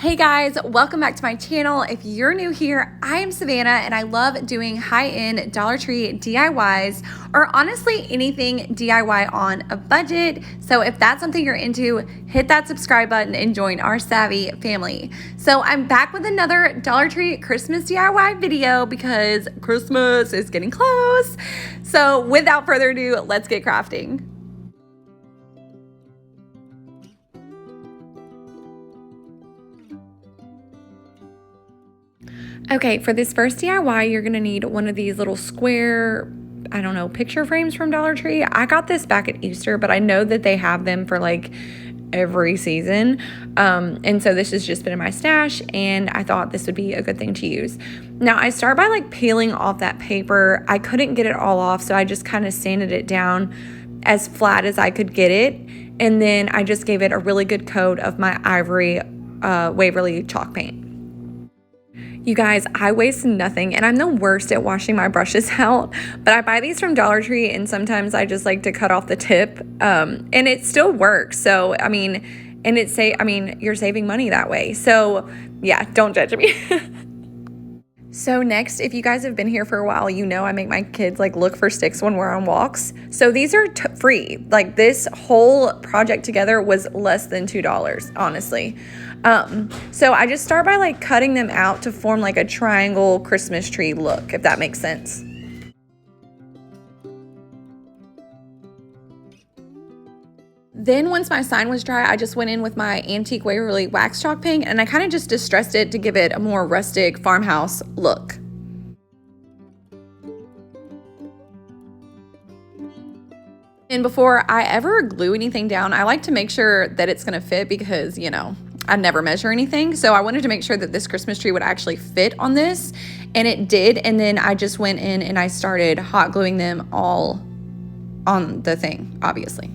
Hey guys, welcome back to my channel. If you're new here, I am Savannah and I love doing high-end Dollar Tree DIYs or honestly anything DIY on a budget. So if that's something you're into, hit that subscribe button and join our savvy family. So I'm back with another Dollar Tree Christmas DIY video because Christmas is getting close. So without further ado, let's get crafting. Okay, for this first DIY, you're gonna need one of these little square, I don't know, picture frames from Dollar Tree. I got this back at Easter, but I know that they have them for like every season. And so this has just been in my stash and I thought this would be a good thing to use. Now I start by like peeling off that paper. I couldn't get it all off, so I just kind of sanded it down as flat as I could get it. And then I just gave it a really good coat of my ivory Waverly chalk paint. You guys, I waste nothing and I'm the worst at washing my brushes out, but I buy these from Dollar Tree and sometimes I just like to cut off the tip and it still works. So, I mean, and you're saving money that way. So yeah, don't judge me. So next, if you guys have been here for a while, you know I make my kids like look for sticks when we're on walks. So these are free. Like this whole project together was less than $2, honestly. So I just start by like cutting them out to form like a triangle Christmas tree look, if that makes sense. Then once my sign was dry, I just went in with my antique Waverly wax chalk paint and I kind of just distressed it to give it a more rustic farmhouse look. And before I ever glue anything down, I like to make sure that it's gonna fit because, you know, I never measure anything. So I wanted to make sure that this Christmas tree would actually fit on this, and it did. And then I just went in and I started hot gluing them all on the thing, obviously.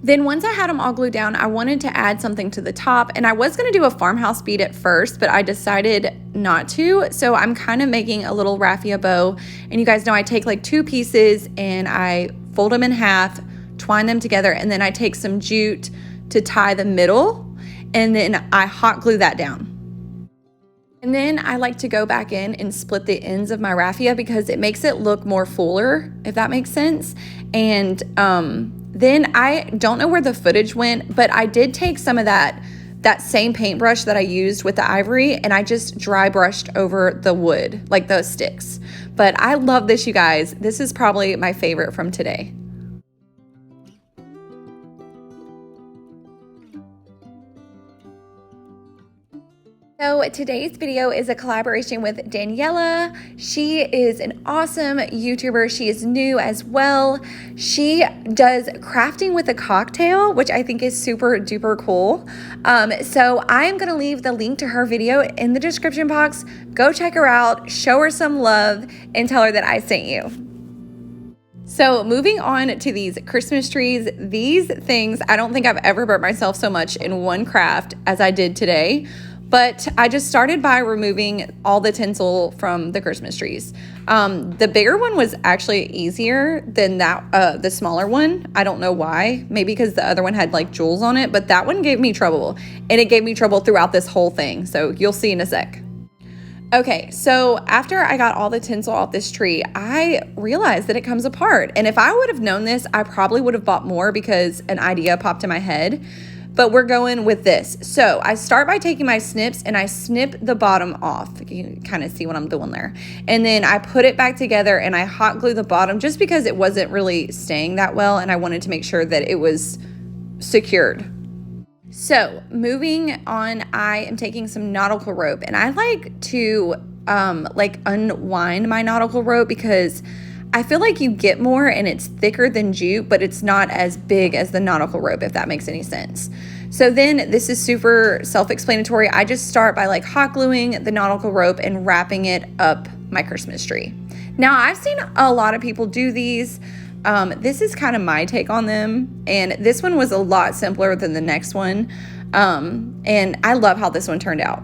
Then once I had them all glued down, I wanted to add something to the top, and I was gonna do a farmhouse bead at first, but I decided not to. So I'm kind of making a little raffia bow, and you guys know I take like 2 pieces and I fold them in half, twine them together, and then I take some jute to tie the middle, and then I hot glue that down. And then I like to go back in and split the ends of my raffia because it makes it look more fuller, if that makes sense. And then I don't know where the footage went, but I did take some of that same paintbrush that I used with the ivory and I just dry brushed over the wood, like those sticks. But I love this, you guys. This is probably my favorite from today. So today's video is a collaboration with Daniela. She is an awesome YouTuber. She is new as well. She does crafting with a cocktail, which I think is super duper cool. So I'm gonna leave the link to her video in the description box. Go check her out, show her some love, and tell her that I sent you. So moving on to these Christmas trees, these things, I don't think I've ever burnt myself so much in one craft as I did today. But I just started by removing all the tinsel from the Christmas trees. The bigger one was actually easier than that, the smaller one. I don't know why. Maybe because the other one had like jewels on it, but that one gave me trouble. And it gave me trouble throughout this whole thing. So you'll see in a sec. Okay, so after I got all the tinsel off this tree, I realized that it comes apart. And if I would have known this, I probably would have bought more because an idea popped in my head. But we're going with this. So I start by taking my snips and I snip the bottom off. You can kind of see what I'm doing there. And then I put it back together and I hot glue the bottom just because it wasn't really staying that well and I wanted to make sure that it was secured. So moving on, I am taking some nautical rope and I like to like unwind my nautical rope because I feel like you get more and it's thicker than jute, but it's not as big as the nautical rope, if that makes any sense. So then this is super self-explanatory. I just start by like hot gluing the nautical rope and wrapping it up my Christmas tree. Now I've seen a lot of people do these. This is kind of my take on them. And this one was a lot simpler than the next one. And I love how this one turned out.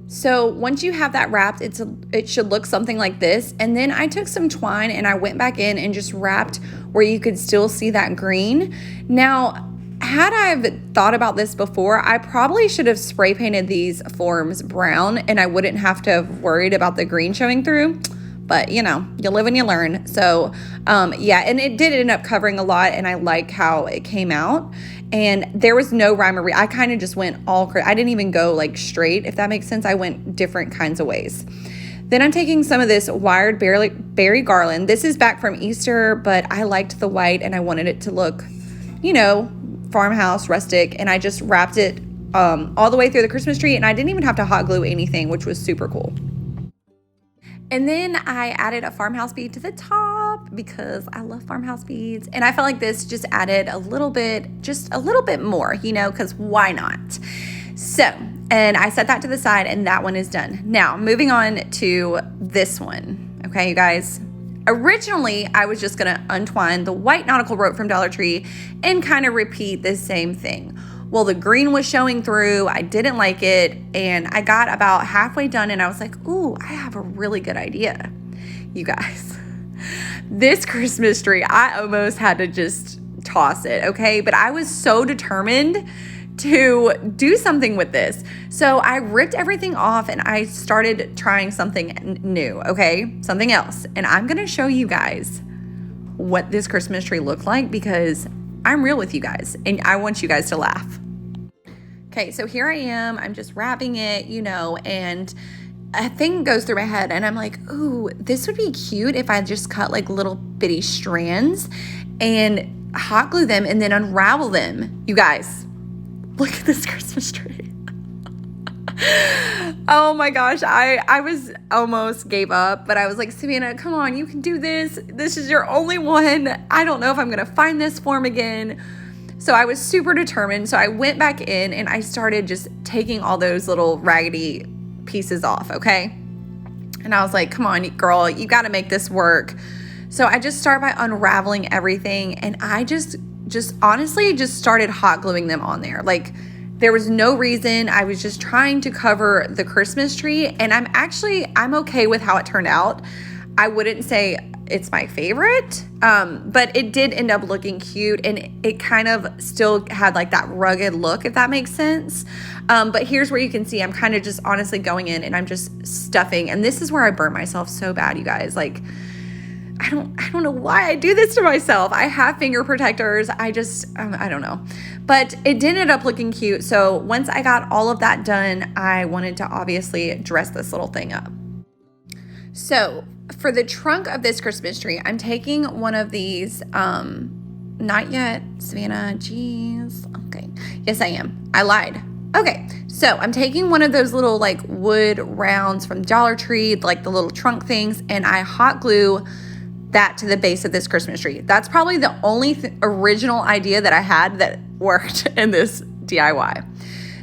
So once you have that wrapped, it should look something like this. And then I took some twine and I went back in and just wrapped where you could still see that green. Now, had I thought about this before, I probably should have spray painted these forms brown and I wouldn't have to have worried about the green showing through. But you know, you live and you learn. So yeah, and it did end up covering a lot, and I like how it came out. And there was no rhyme or reason. I kind of just went I didn't even go like straight, if that makes sense. I went different kinds of ways. Then I'm taking some of this wired berry garland. This is back from Easter, but I liked the white and I wanted it to look, you know, Farmhouse, Rustic, and I just wrapped it all the way through the Christmas tree, and I didn't even have to hot glue anything, which was super cool. And then I added a farmhouse bead to the top because I love farmhouse beads, and I felt like this just added just a little bit more, you know, because why not? So, and I set that to the side, and that one is done. Now, moving on to this one, okay, you guys? Originally, I was just gonna untwine the white nautical rope from Dollar Tree and kind of repeat the same thing. Well, the green was showing through, I didn't like it, and I got about halfway done and I was like, ooh, I have a really good idea. You guys, this Christmas tree, I almost had to just toss it, okay? But I was so determined to do something with this. So I ripped everything off and I started trying something new, okay? Something else. And I'm gonna show you guys what this Christmas tree looked like because I'm real with you guys and I want you guys to laugh. Okay, so here I am, I'm just wrapping it, you know, and a thing goes through my head and I'm like, ooh, this would be cute if I just cut like little bitty strands and hot glue them and then unravel them. You guys, look at this Christmas tree. Oh my gosh, I was almost gave up, but I was like, Savannah, come on, you can do this. This is your only one. I don't know if I'm gonna find this form again. So I was super determined. So I went back in and I started just taking all those little raggedy pieces off, okay? And I was like, come on, girl, you gotta make this work. So I just start by unraveling everything, and I just honestly just started hot gluing them on there. Like, there was no reason. I was just trying to cover the Christmas tree, and I'm okay with how it turned out. I wouldn't say it's my favorite, but it did end up looking cute, and it kind of still had like that rugged look, if that makes sense. But here's where you can see I'm kind of just honestly going in and I'm just stuffing, and this is where I burn myself so bad, you guys. Like, I don't know why I do this to myself. I have finger protectors. I don't know. But it did end up looking cute. So once I got all of that done, I wanted to obviously dress this little thing up. So for the trunk of this Christmas tree, I'm taking one of these, not yet, Savannah, geez. Okay, yes I am. I lied. Okay, so I'm taking one of those little like wood rounds from Dollar Tree, like the little trunk things, and I hot glue that to the base of this Christmas tree. That's probably the only original idea that I had that worked in this DIY.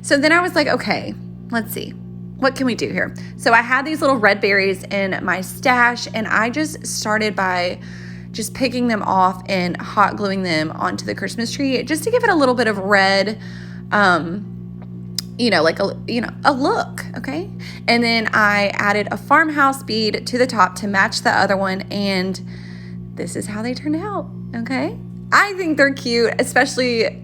So then I was like, okay, let's see. What can we do here? So I had these little red berries in my stash, and I just started by just picking them off and hot gluing them onto the Christmas tree just to give it a little bit of red, like a look, okay? And then I added a farmhouse bead to the top to match the other one, and this is how they turned out, okay? I think they're cute, especially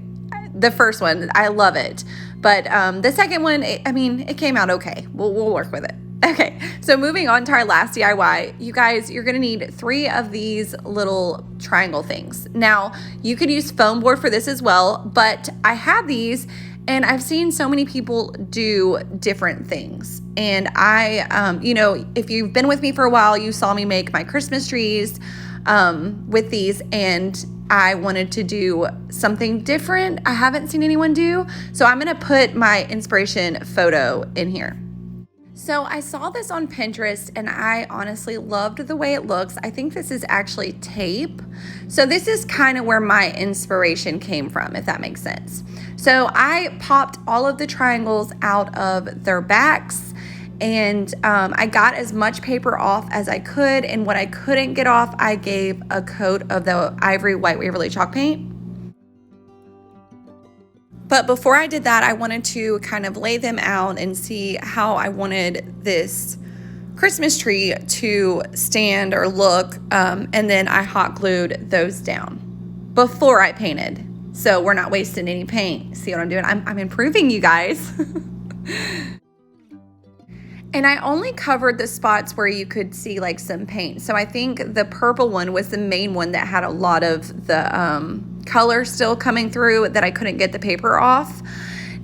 the first one. I love it. But the second one, it came out okay. We'll work with it. Okay, so moving on to our last DIY, you guys, you're gonna need 3 of these little triangle things. Now, you could use foam board for this as well, but I had these and I've seen so many people do different things. And I, if you've been with me for a while, you saw me make my Christmas trees with these, and I wanted to do something different I haven't seen anyone do. So I'm gonna put my inspiration photo in here. So I saw this on Pinterest and I honestly loved the way it looks. I think this is actually tape. So this is kind of where my inspiration came from, if that makes sense. So I popped all of the triangles out of their backs, and I got as much paper off as I could, and what I couldn't get off, I gave a coat of the Ivory White Waverly chalk paint. But before I did that, I wanted to kind of lay them out and see how I wanted this Christmas tree to stand or look, and then I hot glued those down before I painted. So we're not wasting any paint. See what I'm doing? I'm improving, you guys. And I only covered the spots where you could see like some paint. So I think the purple one was the main one that had a lot of the color still coming through that I couldn't get the paper off.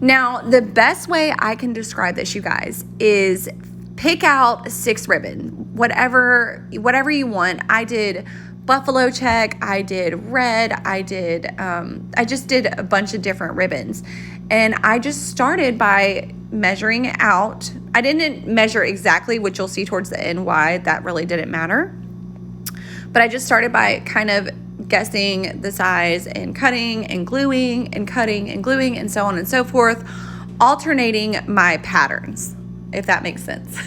Now, the best way I can describe this, you guys, is pick out 6 ribbon, whatever you want. I did buffalo check, I did red, I just did a bunch of different ribbons. And I just started by measuring out. I didn't measure exactly, which you'll see towards the end why that really didn't matter. But I just started by kind of guessing the size and cutting and gluing and cutting and gluing and so on and so forth, alternating my patterns, if that makes sense.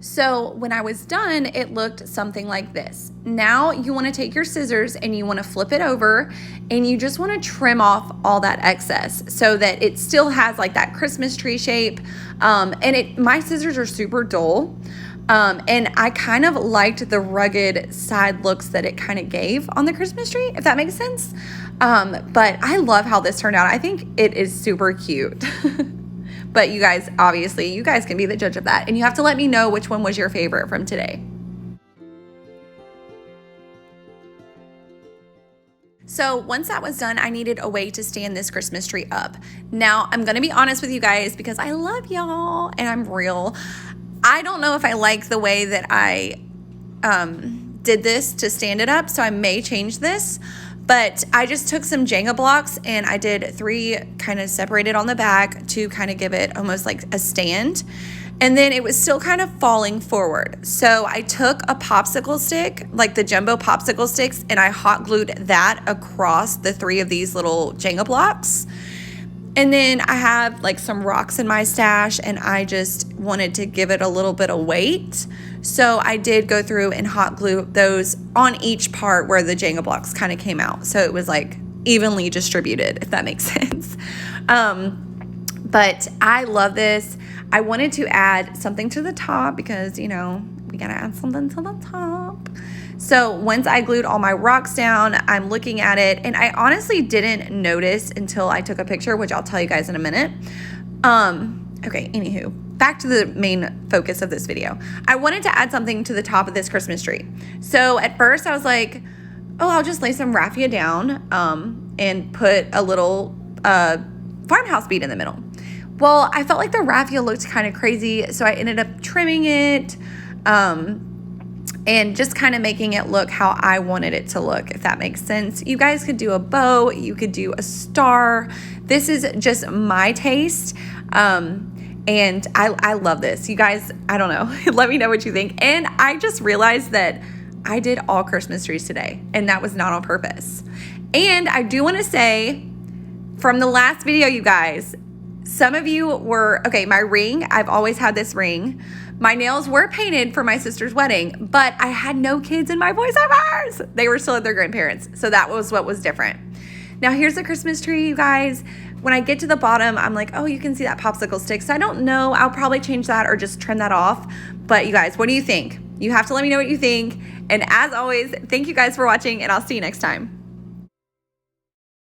So when I was done, it looked something like this. Now you want to take your scissors and you want to flip it over and you just want to trim off all that excess so that it still has like that Christmas tree shape. My scissors are super dull. And I kind of liked the rugged side looks that it kind of gave on the Christmas tree, if that makes sense. But I love how this turned out. I think it is super cute. But you guys, obviously, you guys can be the judge of that. And you have to let me know which one was your favorite from today. So once that was done, I needed a way to stand this Christmas tree up. Now, I'm going to be honest with you guys because I love y'all and I'm real. I don't know if I like the way that I did this to stand it up, so I may change this. But I just took some Jenga blocks and I did 3 kind of separated on the back to kind of give it almost like a stand. And then it was still kind of falling forward. So I took a popsicle stick, like the jumbo popsicle sticks, and I hot glued that across the 3 of these little Jenga blocks. And then I have like some rocks in my stash and I just wanted to give it a little bit of weight. So I did go through and hot glue those on each part where the Jenga blocks kind of came out. So it was like evenly distributed, if that makes sense. But I love this. I wanted to add something to the top because, you know, we gotta add something to the top. So once I glued all my rocks down, I'm looking at it and I honestly didn't notice until I took a picture, which I'll tell you guys in a minute. Okay, anywho, back to the main focus of this video. I wanted to add something to the top of this Christmas tree. So at first I was like, oh, I'll just lay some raffia down and put a little farmhouse bead in the middle. Well, I felt like the raffia looked kind of crazy, so I ended up trimming it and just kind of making it look how I wanted it to look, if that makes sense. You guys could do a bow, you could do a star. This is just my taste. And I love this. You guys, I don't know. Let me know what you think. And I just realized that I did all Christmas trees today, and that was not on purpose. And I do want to say, from the last video, you guys, some of you were, okay, my ring, I've always had this ring. My nails were painted for my sister's wedding, but I had no kids in my voiceovers. They were still at their grandparents'. So that was what was different. Now here's the Christmas tree, you guys. When I get to the bottom, I'm like, oh, you can see that popsicle stick. So I don't know. I'll probably change that or just trim that off. But you guys, what do you think? You have to let me know what you think. And as always, thank you guys for watching, and I'll see you next time.